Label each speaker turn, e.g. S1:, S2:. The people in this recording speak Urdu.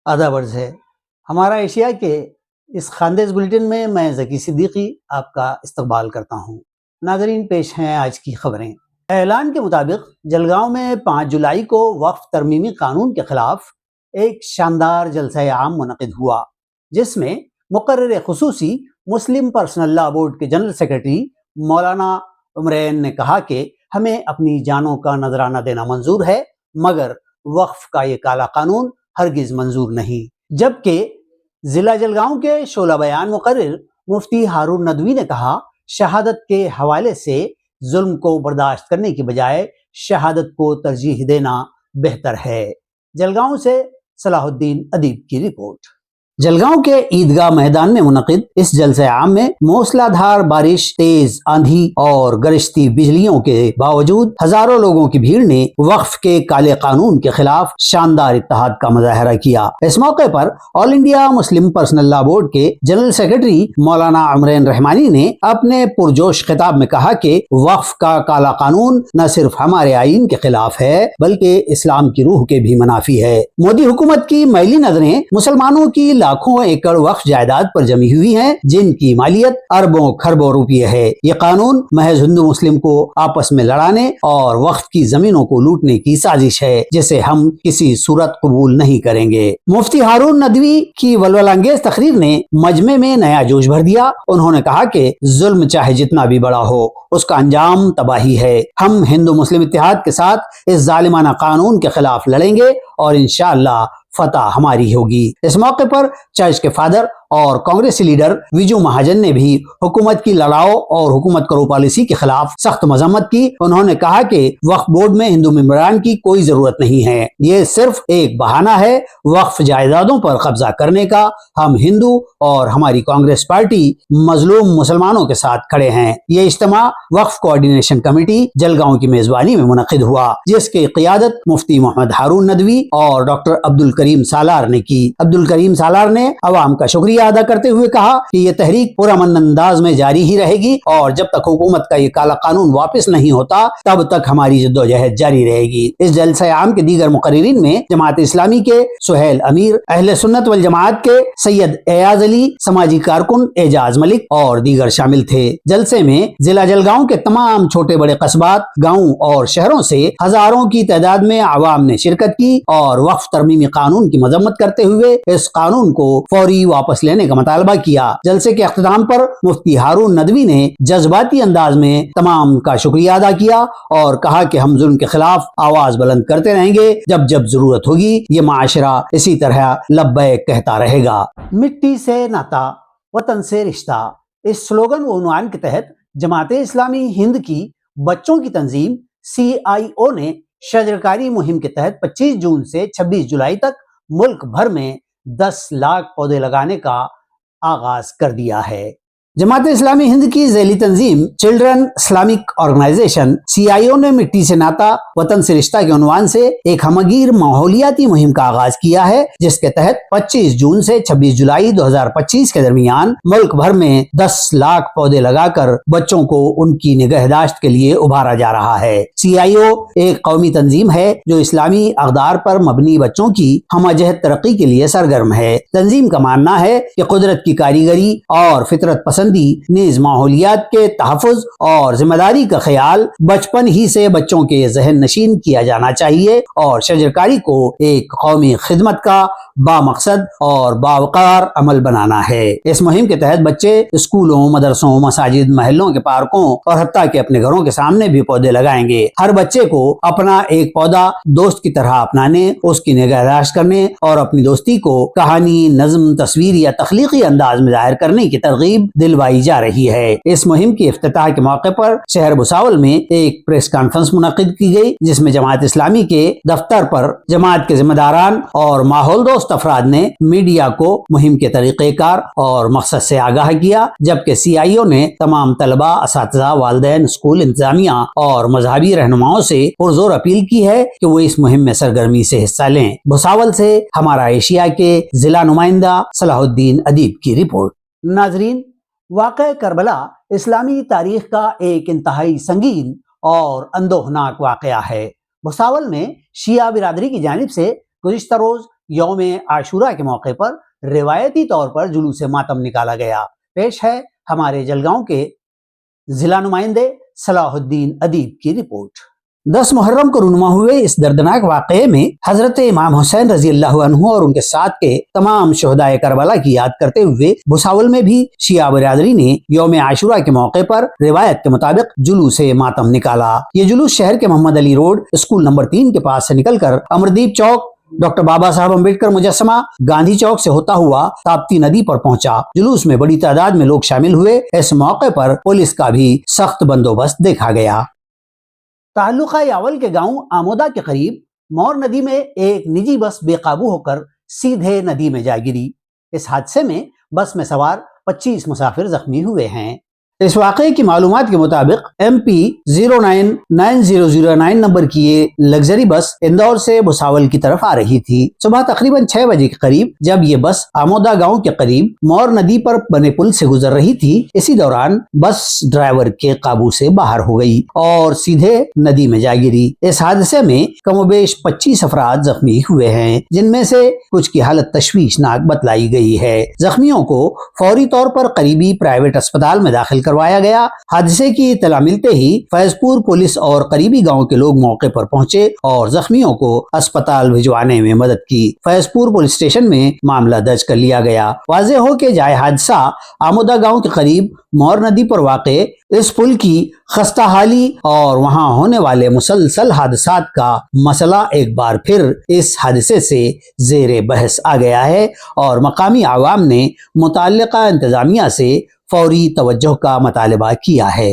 S1: آداب عرض ہے ہمارا ایشیا کے اس خاندیز بلیٹن میں میں ذکی صدیقی آپ کا استقبال کرتا ہوں۔ ناظرین، پیش ہیں آج کی خبریں۔ اعلان کے مطابق جلگاؤں میں 5 جولائی کو وقف ترمیمی قانون کے خلاف ایک شاندار جلسہ عام منعقد ہوا، جس میں مقرر خصوصی مسلم پرسنل لاء بورڈ کے جنرل سیکرٹری مولانا عمرین نے کہا کہ ہمیں اپنی جانوں کا نذرانہ دینا منظور ہے، مگر وقف کا یہ کالا قانون ہرگز منظور نہیں۔ جبکہ ضلع جلگاؤں کے شعلہ بیان مقرر مفتی ہارون ندوی نے کہا، شہادت کے حوالے سے ظلم کو برداشت کرنے کی بجائے شہادت کو ترجیح دینا بہتر ہے۔ جلگاؤں سے صلاح الدین ادیب کی رپورٹ۔ جلگاؤں کے عیدگاہ میدان میں منعقد اس جلسہ عام میں موسلا دھار بارش، تیز آندھی اور گرجتی بجلیوں کے باوجود ہزاروں لوگوں کی بھیڑ نے وقف کے کالے قانون کے خلاف شاندار اتحاد کا مظاہرہ کیا۔ اس موقع پر All India Muslim Personal Law Board کے جنرل سیکرٹری مولانا عمرین رحمانی نے اپنے پرجوش خطاب میں کہا کہ وقف کا کالا قانون نہ صرف ہمارے آئین کے خلاف ہے بلکہ اسلام کی روح کے بھی منافی ہے۔ مودی حکومت کی میلی نظریں مسلمانوں کی لاکھوں ایکڑ وقف جائیداد پر جمی ہوئی ہیں، جن کی مالیت اربوں کھربوں روپیے ہے۔ یہ قانون محض ہندو مسلم کو آپس میں لڑانے اور وقف کی زمینوں کو لوٹنے کی سازش ہے، جسے ہم کسی صورت قبول نہیں کریں گے۔ مفتی ہارون ندوی کی ولولہ انگیز تقریر نے مجمع میں نیا جوش بھر دیا۔ انہوں نے کہا کہ ظلم چاہے جتنا بھی بڑا ہو، اس کا انجام تباہی ہے۔ ہم ہندو مسلم اتحاد کے ساتھ اس ظالمانہ قانون کے خلاف لڑیں گے اور انشاءاللہ فتح ہماری ہوگی۔ اس موقع پر چرچ کے فادر اور کانگریسی لیڈر ویجو مہاجن نے بھی حکومت کی لڑاؤ اور حکومت کرو پالیسی کے خلاف سخت مذمت کی۔ انہوں نے کہا کہ وقف بورڈ میں ہندو ممبران کی کوئی ضرورت نہیں ہے، یہ صرف ایک بہانہ ہے وقف جائیدادوں پر قبضہ کرنے کا۔ ہم ہندو اور ہماری کانگریس پارٹی مظلوم مسلمانوں کے ساتھ کھڑے ہیں۔ یہ اجتماع وقف کوآرڈینیشن کمیٹی جلگاؤں کی میزبانی میں منعقد ہوا، جس کی قیادت مفتی محمد ہارون ندوی اور ڈاکٹر عبدالکریم سالار نے کی۔ عبدالکریم سالار نے عوام کا شکریہ ادا کرتے ہوئے کہا کہ یہ تحریک پرامن انداز میں جاری ہی رہے گی اور جب تک حکومت کا یہ کالا قانون واپس نہیں ہوتا تب تک ہماری جدوجہد جاری رہے گی۔ اس جلسہ عام کے دیگر مقررین میں جماعت اسلامی کے سہیل امیر، اہل سنت والجماعت کے سید ایاز علی، سماجی کارکن اعجاز ملک اور دیگر شامل تھے۔ جلسے میں ضلع جلگاؤں کے تمام چھوٹے بڑے قصبات، گاؤں اور شہروں سے ہزاروں کی تعداد میں عوام نے شرکت کی اور وقف ترمیمی قانون کی مذمت کرتے ہوئے اس قانون کو فوری واپس لینے کا مطالبہ کیا۔ جلسے کے اختتام پر مفتی ہارون ندوی نے جذباتی انداز میں تمام کا شکریہ ادا کیا اور کہا کہ ہم ظلم کے خلاف آواز بلند کرتے رہیں گے، جب جب ضرورت ہوگی یہ معاشرہ اسی طرح لبیک کہتا رہے گا۔ مٹی سے ناتا، وطن سے رشتہ، اس سلوگن و عنوان کے تحت جماعت اسلامی ہند کی بچوں کی تنظیم CIO نے شجرکاری مہم کے تحت 25 جون سے 26 جولائی تک ملک بھر میں 10 لاکھ پودے لگانے کا آغاز کر دیا ہے۔ جماعت اسلامی ہند کی ذیلی تنظیم چلڈرن اسلامک آرگنائزیشن CIO نے مٹی سے ناتا وطن سے رشتہ کے عنوان سے ایک ہمگیر ماحولیاتی مہم کا آغاز کیا ہے، جس کے تحت 25 جون سے 26 جولائی 2025 کے درمیان ملک بھر میں 10 لاکھ پودے لگا کر بچوں کو ان کی نگہداشت کے لیے ابھارا جا رہا ہے۔ CIO ایک قومی تنظیم ہے جو اسلامی اقدار پر مبنی بچوں کی ہمہ جہت ترقی کے لیے سرگرم ہے۔ تنظیم کا ماننا ہے کہ قدرت کی کاریگری اور فطرت پسندی نیز ماحولیات کے تحفظ اور ذمہ داری کا خیال بچپن ہی سے بچوں کے ذہن نشین کیا جانا چاہیے اور شجرکاری کو ایک قومی خدمت کا بامقصد اور باوقار عمل بنانا ہے۔ اس مہم کے تحت بچے اسکولوں، مدرسوں، مساجد، محلوں کے پارکوں اور حتیٰ کہ اپنے گھروں کے سامنے بھی پودے لگائیں گے۔ ہر بچے کو اپنا ایک پودا دوست کی طرح اپنانے، اس کی نگہداشت کرنے اور اپنی دوستی کو کہانی، نظم، تصویر یا تخلیقی انداز میں ظاہر کرنے کی ترغیب دلوائی جا رہی ہے۔ اس مہم کی افتتاح کے موقع پر شہر بھساول میں ایک پریس کانفرنس منعقد کی گئی، جس میں جماعت اسلامی کے دفتر پر جماعت کے ذمہ داران اور ماحول دوست افراد نے میڈیا کو مہم کے طریقہ کار اور مقصد سے آگاہ کیا، جبکہ CIO نے تمام طلبہ، اساتذہ، والدین، اسکول انتظامیہ اور مذہبی رہنماؤں سے پرزور اپیل کی ہے کہ وہ اس مہم میں سرگرمی سے حصہ لیں۔ بھساول سے ہمارا ایشیا کے ضلع نمائندہ صلاح الدین ادیب کی رپورٹ۔ ناظرین، واقعہ کربلا اسلامی تاریخ کا ایک انتہائی سنگین اور اندوہناک واقعہ ہے۔ بھساول میں شیعہ برادری کی جانب سے گزشتہ روز یوم عاشورہ کے موقع پر روایتی طور پر جلوس ماتم نکالا گیا۔ پیش ہے ہمارے جلگاؤں کے ضلع نمائندے صلاح الدین ادیب کی رپورٹ۔ 10 محرم کو رونما ہوئے اس دردناک واقعے میں حضرت امام حسین رضی اللہ عنہ اور ان کے ساتھ کے تمام شہدائے کربلا کی یاد کرتے ہوئے بھساول میں بھی شیعہ برادری نے یوم عاشورہ کے موقع پر روایت کے مطابق جلوس ماتم نکالا۔ یہ جلوس شہر کے محمد علی روڈ اسکول نمبر 3 کے پاس سے نکل کر امردیپ چوک، ڈاکٹر بابا صاحب امبیڈکر مجسمہ، گاندھی چوک سے ہوتا ہوا تاپتی ندی پر پہنچا۔ جلوس میں بڑی تعداد میں لوگ شامل ہوئے۔ اس موقع پر پولیس کا بھی سخت بندوبست دیکھا گیا۔ تعلقہ یاول کے گاؤں آمودہ کے قریب مور ندی میں ایک نجی بس بے قابو ہو کر سیدھے ندی میں جا گری۔ اس حادثے میں بس میں سوار 25 مسافر زخمی ہوئے ہیں۔ اس واقعے کی معلومات کے مطابق MP 099009 نمبر کی یہ لگژری بس اندور سے بھساول کی طرف آ رہی تھی۔ صبح تقریباً 6 بجے کے قریب جب یہ بس آمودہ گاؤں کے قریب مور ندی پر بنے پل سے گزر رہی تھی، اسی دوران بس ڈرائیور کے قابو سے باہر ہو گئی اور سیدھے ندی میں جا گری۔ اس حادثے میں کم و بیش 25 افراد زخمی ہوئے ہیں، جن میں سے کچھ کی حالت تشویشناک بتلائی گئی ہے۔ زخمیوں کو فوری طور پر قریبی پرائیویٹ اسپتال میں داخل کروایا گیا۔ حادثے کی اطلاع ملتے ہی فیض پور پولیس اور قریبی گاؤں کے لوگ موقع پر پہنچے اور زخمیوں کو اسپتال بھجوانے میں مدد کی۔ فیض پور پولیس اسٹیشن میں معاملہ درج کر لیا گیا۔ واضح ہو کہ جائے حادثہ آمودہ گاؤں کے قریب مور ندی پر واقع اس پل کی خستہ حالی اور وہاں ہونے والے مسلسل حادثات کا مسئلہ ایک بار پھر اس حادثے سے زیر بحث آ گیا ہے اور مقامی عوام نے متعلقہ انتظامیہ سے فوری توجہ کا مطالبہ کیا ہے۔